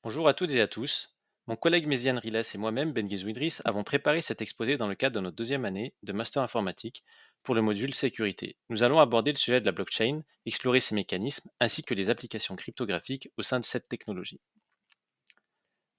Bonjour à toutes et à tous. Mon collègue Méziane Riles et moi-même, Ben Idriss, avons préparé cet exposé dans le cadre de notre deuxième année de master informatique pour le module sécurité. Nous allons aborder le sujet de la blockchain, explorer ses mécanismes ainsi que les applications cryptographiques au sein de cette technologie.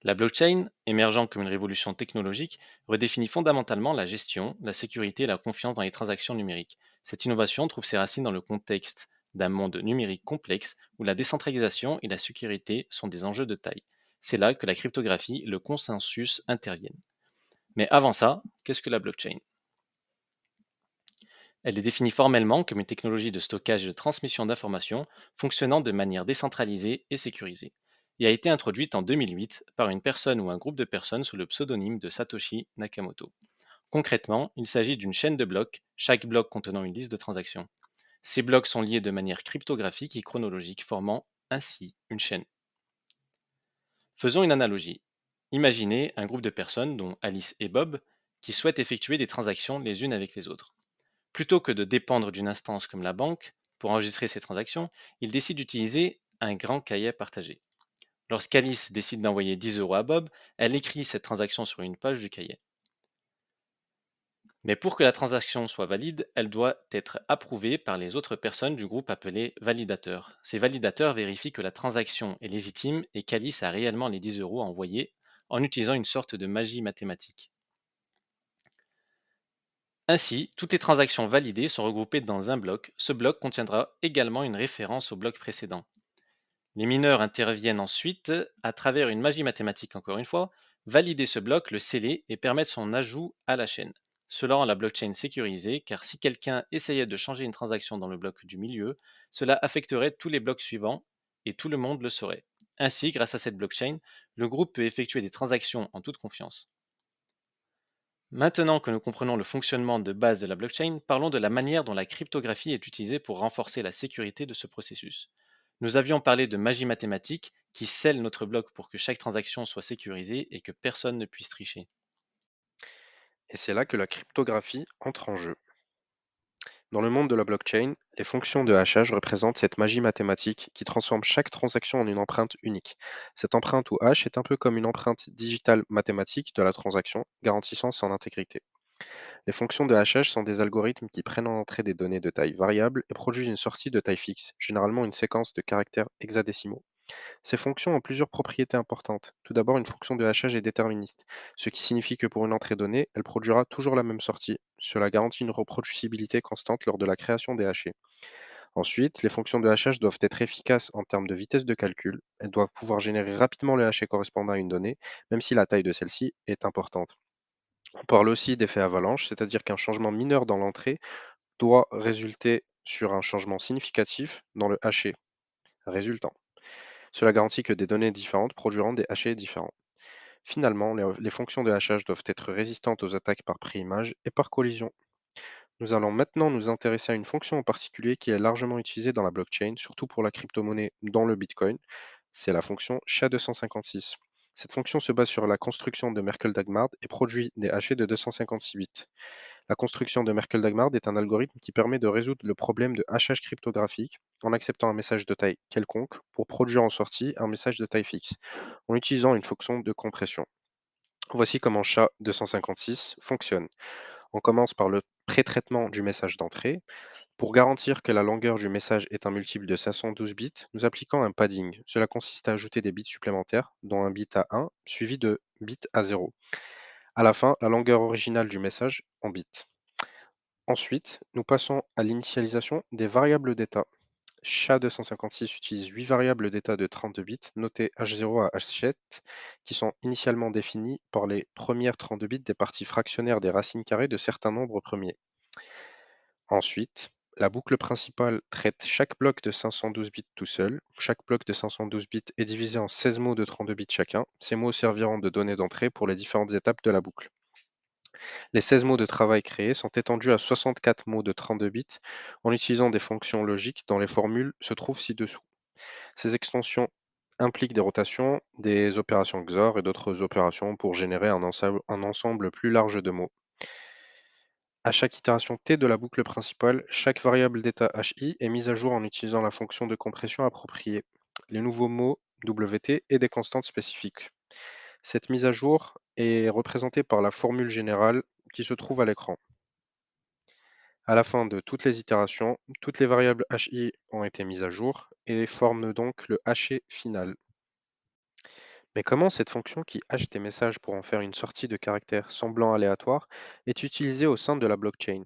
La blockchain, émergeant comme une révolution technologique, redéfinit fondamentalement la gestion, la sécurité et la confiance dans les transactions numériques. Cette innovation trouve ses racines dans le contexte d'un monde numérique complexe où la décentralisation et la sécurité sont des enjeux de taille. C'est là que la cryptographie et le consensus interviennent. Mais avant ça, qu'est-ce que la blockchain? Elle est définie formellement comme une technologie de stockage et de transmission d'informations fonctionnant de manière décentralisée et sécurisée, et a été introduite en 2008 par une personne ou un groupe de personnes sous le pseudonyme de Satoshi Nakamoto. Concrètement, il s'agit d'une chaîne de blocs, chaque bloc contenant une liste de transactions. Ces blocs sont liés de manière cryptographique et chronologique, formant ainsi une chaîne. Faisons une analogie. Imaginez un groupe de personnes, dont Alice et Bob, qui souhaitent effectuer des transactions les unes avec les autres. Plutôt que de dépendre d'une instance comme la banque pour enregistrer ces transactions, ils décident d'utiliser un grand cahier partagé. Lorsqu'Alice décide d'envoyer 10 euros à Bob, elle écrit cette transaction sur une page du cahier. Mais pour que la transaction soit valide, elle doit être approuvée par les autres personnes du groupe appelés validateurs. Ces validateurs vérifient que la transaction est légitime et qu'Alice a réellement les 10 euros à envoyer en utilisant une sorte de magie mathématique. Ainsi, toutes les transactions validées sont regroupées dans un bloc. Ce bloc contiendra également une référence au bloc précédent. Les mineurs interviennent ensuite, à travers une magie mathématique encore une fois, valider ce bloc, le sceller et permettre son ajout à la chaîne. Cela rend la blockchain sécurisée car si quelqu'un essayait de changer une transaction dans le bloc du milieu, cela affecterait tous les blocs suivants et tout le monde le saurait. Ainsi, grâce à cette blockchain, le groupe peut effectuer des transactions en toute confiance. Maintenant que nous comprenons le fonctionnement de base de la blockchain, parlons de la manière dont la cryptographie est utilisée pour renforcer la sécurité de ce processus. Nous avions parlé de magie mathématique qui scelle notre bloc pour que chaque transaction soit sécurisée et que personne ne puisse tricher. Et c'est là que la cryptographie entre en jeu. Dans le monde de la blockchain, les fonctions de hachage représentent cette magie mathématique qui transforme chaque transaction en une empreinte unique. Cette empreinte ou hash est un peu comme une empreinte digitale mathématique de la transaction, garantissant son intégrité. Les fonctions de hachage sont des algorithmes qui prennent en entrée des données de taille variable et produisent une sortie de taille fixe, généralement une séquence de caractères hexadécimaux. Ces fonctions ont plusieurs propriétés importantes. Tout d'abord, une fonction de hachage est déterministe, ce qui signifie que pour une entrée donnée, elle produira toujours la même sortie. Cela garantit une reproducibilité constante lors de la création des hachés. Ensuite, les fonctions de hachage doivent être efficaces en termes de vitesse de calcul. Elles doivent pouvoir générer rapidement le haché correspondant à une donnée, même si la taille de celle-ci est importante. On parle aussi d'effet avalanche, c'est-à-dire qu'un changement mineur dans l'entrée doit résulter sur un changement significatif dans le haché résultant. Cela garantit que des données différentes produiront des hachés différents. Finalement, les fonctions de hachage doivent être résistantes aux attaques par préimage et par collision. Nous allons maintenant nous intéresser à une fonction en particulier qui est largement utilisée dans la blockchain, surtout pour la crypto-monnaie dans le Bitcoin. C'est la fonction SHA-256. Cette fonction se base sur la construction de Merkle-Dagmard et produit des hachés de 256 bits. La construction de Merkle-Dagmard est un algorithme qui permet de résoudre le problème de hachage cryptographique en acceptant un message de taille quelconque pour produire en sortie un message de taille fixe, en utilisant une fonction de compression. Voici comment SHA-256 fonctionne. On commence par le pré-traitement du message d'entrée. Pour garantir que la longueur du message est un multiple de 512 bits, nous appliquons un padding. Cela consiste à ajouter des bits supplémentaires, dont un bit à 1 suivi de bits à 0. À la fin, la longueur originale du message en bits. Ensuite, nous passons à l'initialisation des variables d'état. SHA-256 utilise 8 variables d'état de 32 bits, notées H0 à H7, qui sont initialement définies par les premières 32 bits des parties fractionnaires des racines carrées de certains nombres premiers. Ensuite, la boucle principale traite chaque bloc de 512 bits tout seul. Chaque bloc de 512 bits est divisé en 16 mots de 32 bits chacun. Ces mots serviront de données d'entrée pour les différentes étapes de la boucle. Les 16 mots de travail créés sont étendus à 64 mots de 32 bits en utilisant des fonctions logiques dont les formules se trouvent ci-dessous. Ces extensions impliquent des rotations, des opérations XOR et d'autres opérations pour générer un ensemble plus large de mots. À chaque itération T de la boucle principale, chaque variable d'état HI est mise à jour en utilisant la fonction de compression appropriée. Les nouveaux mots WT et des constantes spécifiques. Cette mise à jour est représentée par la formule générale qui se trouve à l'écran. À la fin de toutes les itérations, toutes les variables HI ont été mises à jour et forment donc le haché final. Mais comment cette fonction qui hache tes messages pour en faire une sortie de caractère semblant aléatoire est utilisée au sein de la blockchain?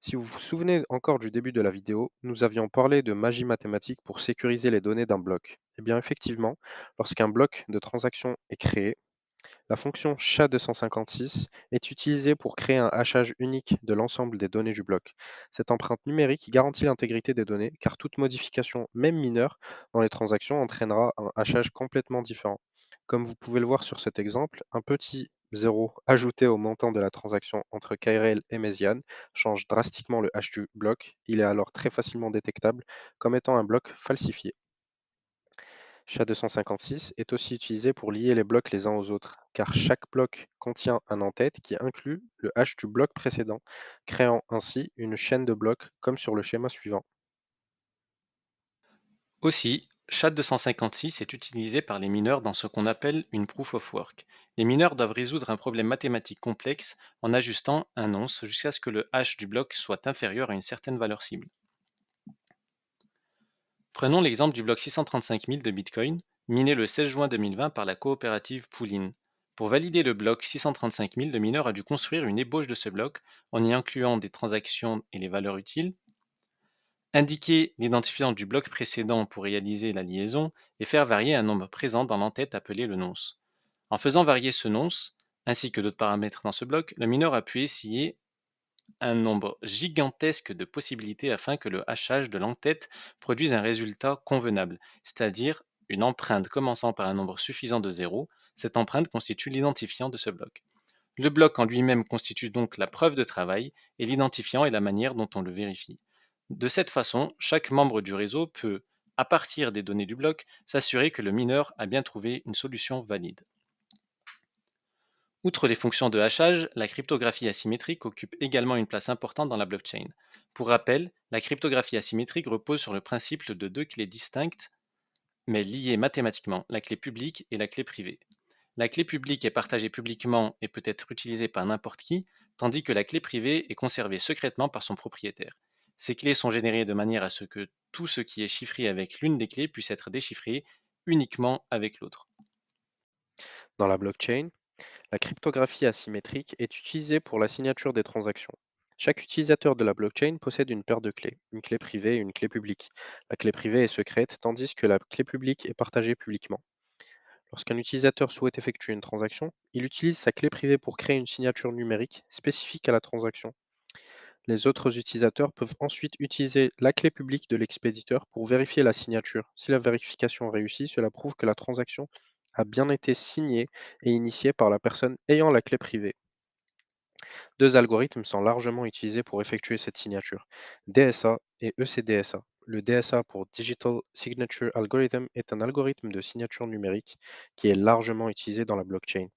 Si vous vous souvenez encore du début de la vidéo, nous avions parlé de magie mathématique pour sécuriser les données d'un bloc. Eh bien effectivement, lorsqu'un bloc de transaction est créé, la fonction SHA-256 est utilisée pour créer un hachage unique de l'ensemble des données du bloc. Cette empreinte numérique garantit l'intégrité des données car toute modification, même mineure, dans les transactions entraînera un hachage complètement différent. Comme vous pouvez le voir sur cet exemple, un petit zéro ajouté au montant de la transaction entre Kyrell et Méziane change drastiquement le hash du bloc. Il est alors très facilement détectable comme étant un bloc falsifié. SHA-256 est aussi utilisé pour lier les blocs les uns aux autres, car chaque bloc contient un en-tête qui inclut le hash du bloc précédent, créant ainsi une chaîne de blocs comme sur le schéma suivant. Aussi, SHA-256 est utilisé par les mineurs dans ce qu'on appelle une proof of work. Les mineurs doivent résoudre un problème mathématique complexe en ajustant un nonce jusqu'à ce que le hash du bloc soit inférieur à une certaine valeur cible. Prenons l'exemple du bloc 635 000 de Bitcoin, miné le 16 juin 2020 par la coopérative Poolin. Pour valider le bloc 635 000, le mineur a dû construire une ébauche de ce bloc en y incluant des transactions et les valeurs utiles, indiquer l'identifiant du bloc précédent pour réaliser la liaison et faire varier un nombre présent dans l'entête appelé le nonce. En faisant varier ce nonce, ainsi que d'autres paramètres dans ce bloc, le mineur a pu essayer un nombre gigantesque de possibilités afin que le hachage de l'entête produise un résultat convenable, c'est-à-dire une empreinte commençant par un nombre suffisant de zéros. Cette empreinte constitue l'identifiant de ce bloc. Le bloc en lui-même constitue donc la preuve de travail et l'identifiant est la manière dont on le vérifie. De cette façon, chaque membre du réseau peut, à partir des données du bloc, s'assurer que le mineur a bien trouvé une solution valide. Outre les fonctions de hachage, la cryptographie asymétrique occupe également une place importante dans la blockchain. Pour rappel, la cryptographie asymétrique repose sur le principe de deux clés distinctes mais liées mathématiquement, la clé publique et la clé privée. La clé publique est partagée publiquement et peut être utilisée par n'importe qui, tandis que la clé privée est conservée secrètement par son propriétaire. Ces clés sont générées de manière à ce que tout ce qui est chiffré avec l'une des clés puisse être déchiffré uniquement avec l'autre. Dans la blockchain, la cryptographie asymétrique est utilisée pour la signature des transactions. Chaque utilisateur de la blockchain possède une paire de clés, une clé privée et une clé publique. La clé privée est secrète, tandis que la clé publique est partagée publiquement. Lorsqu'un utilisateur souhaite effectuer une transaction, il utilise sa clé privée pour créer une signature numérique spécifique à la transaction. Les autres utilisateurs peuvent ensuite utiliser la clé publique de l'expéditeur pour vérifier la signature. Si la vérification réussit, cela prouve que la transaction a bien été signée et initiée par la personne ayant la clé privée. Deux algorithmes sont largement utilisés pour effectuer cette signature, DSA et ECDSA. Le DSA pour Digital Signature Algorithm est un algorithme de signature numérique qui est largement utilisé dans la blockchain.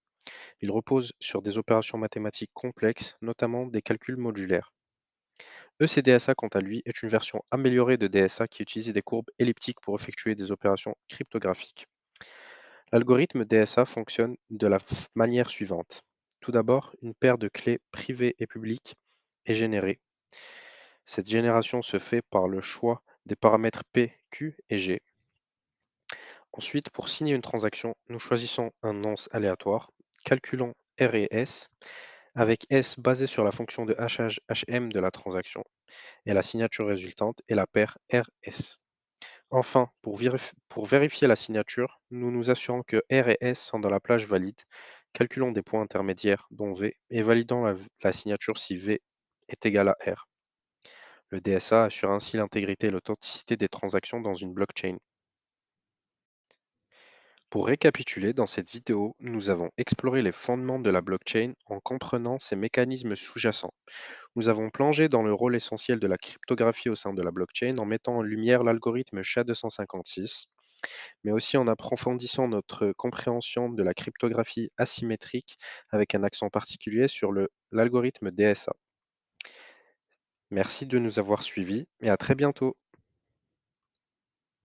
Il repose sur des opérations mathématiques complexes, notamment des calculs modulaires. ECDSA, quant à lui, est une version améliorée de DSA qui utilise des courbes elliptiques pour effectuer des opérations cryptographiques. L'algorithme DSA fonctionne de la manière suivante. Tout d'abord, une paire de clés privées et publiques est générée. Cette génération se fait par le choix des paramètres P, Q et G. Ensuite, pour signer une transaction, nous choisissons un nonce aléatoire, calculons R et S, avec S basé sur la fonction de hachage HM de la transaction, et la signature résultante est la paire RS. Enfin, pour vérifier la signature, nous nous assurons que R et S sont dans la plage valide, calculons des points intermédiaires, dont V, et validons la signature si V est égal à R. Le DSA assure ainsi l'intégrité et l'authenticité des transactions dans une blockchain. Pour récapituler, dans cette vidéo, nous avons exploré les fondements de la blockchain en comprenant ses mécanismes sous-jacents. Nous avons plongé dans le rôle essentiel de la cryptographie au sein de la blockchain en mettant en lumière l'algorithme SHA-256, mais aussi en approfondissant notre compréhension de la cryptographie asymétrique avec un accent particulier sur l'algorithme DSA. Merci de nous avoir suivis et à très bientôt.